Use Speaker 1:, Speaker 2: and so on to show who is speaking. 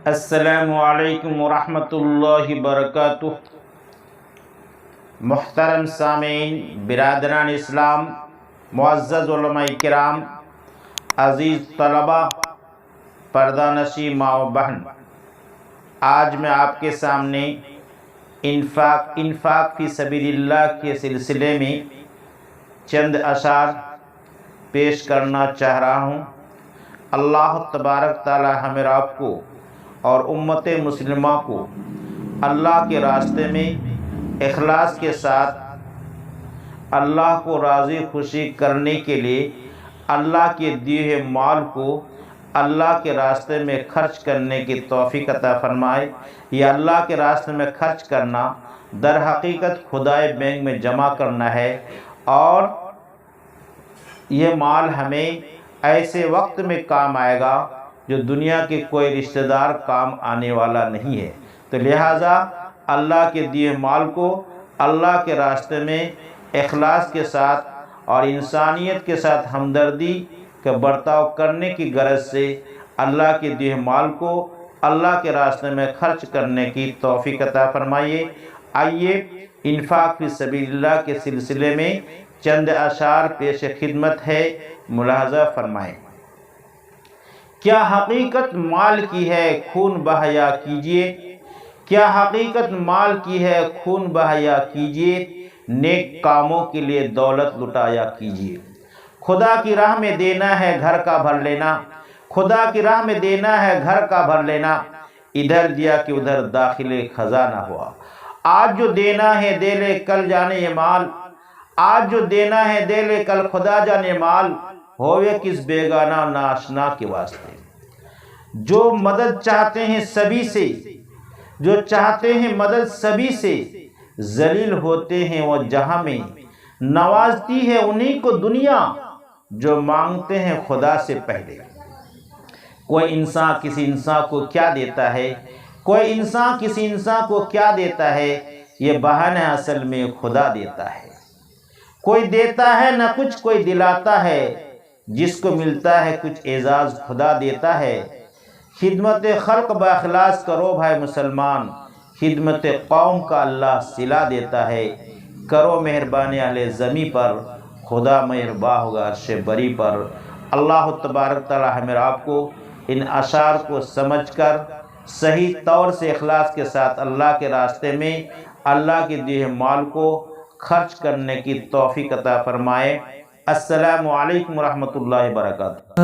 Speaker 1: السلام علیکم ورحمۃ اللہ وبرکاتہ۔ محترم سامعین، برادران اسلام، معزز علماء کرام، عزیز طلبہ، پردہ نشین ماں و بہن، آج میں آپ کے سامنے انفاق فی سبیل اللہ کے سلسلے میں چند اشعار پیش کرنا چاہ رہا ہوں۔ اللہ تبارک تعالی ہمیں آپ کو اور امت مسلمہ کو اللہ کے راستے میں اخلاص کے ساتھ اللہ کو راضی خوشی کرنے کے لیے اللہ کے دیے ہوئے مال کو اللہ کے راستے میں خرچ کرنے کی توفیق عطا فرمائے۔ یہ اللہ کے راستے میں خرچ کرنا در حقیقت خدائے بینک میں جمع کرنا ہے، اور یہ مال ہمیں ایسے وقت میں کام آئے گا جو دنیا کے کوئی رشتہ دار کام آنے والا نہیں ہے۔ تو لہٰذا اللہ کے دیے مال کو اللہ کے راستے میں اخلاص کے ساتھ اور انسانیت کے ساتھ ہمدردی کا برتاؤ کرنے کی غرض سے اللہ کے دیے مال کو اللہ کے راستے میں خرچ کرنے کی توفیق عطا فرمائیے۔ آئیے انفاق فی سبیل اللہ کے سلسلے میں چند اشعار پیش خدمت ہے، ملاحظہ فرمائیں۔ کیا حقیقت مال کی ہے خون بہایا کیجئے، کیا حقیقت مال کی ہے خون بہایا کیجئے، نیک کاموں کے لیے دولت لٹایا کیجئے۔ خدا کی راہ میں دینا ہے گھر کا بھر لینا، خدا کی راہ میں دینا ہے گھر کا بھر لینا، ادھر دیا کہ ادھر داخل خزانہ ہوا۔ آج جو دینا ہے دے لے کل جانے یہ مال، آج جو دینا ہے دے لے کل خدا جانے مال، ہوئے کس بیگانہ ناشنا کے واسطے۔ جو مدد چاہتے ہیں سبھی سے، جو چاہتے ہیں مدد سبھی سے، ذلیل ہوتے ہیں وہ جہاں میں، نوازتی ہے انہی کو دنیا جو مانگتے ہیں خدا سے پہلے۔ کوئی انسان کسی انسان کو کیا دیتا ہے، کوئی انسان کسی انسان کو کیا دیتا ہے، یہ بہانہ اصل میں خدا دیتا ہے۔ کوئی دیتا ہے نہ کچھ کوئی دلاتا ہے، جس کو ملتا ہے کچھ اعزاز خدا دیتا ہے۔ خدمت خلق باخلاص کرو بھائی مسلمان، خدمت قوم کا اللہ صلہ دیتا ہے۔ کرو مہربانی اہل زمیں پر، خدا مہرباں ہوگا عرش بری پر۔ اللہ تبارک تعالی ہمیں آپ کو ان اشعار کو سمجھ کر صحیح طور سے اخلاص کے ساتھ اللہ کے راستے میں اللہ کے دیے مال کو خرچ کرنے کی توفیق عطا فرمائے۔ السلام علیکم ورحمۃ اللہ وبرکاتہ۔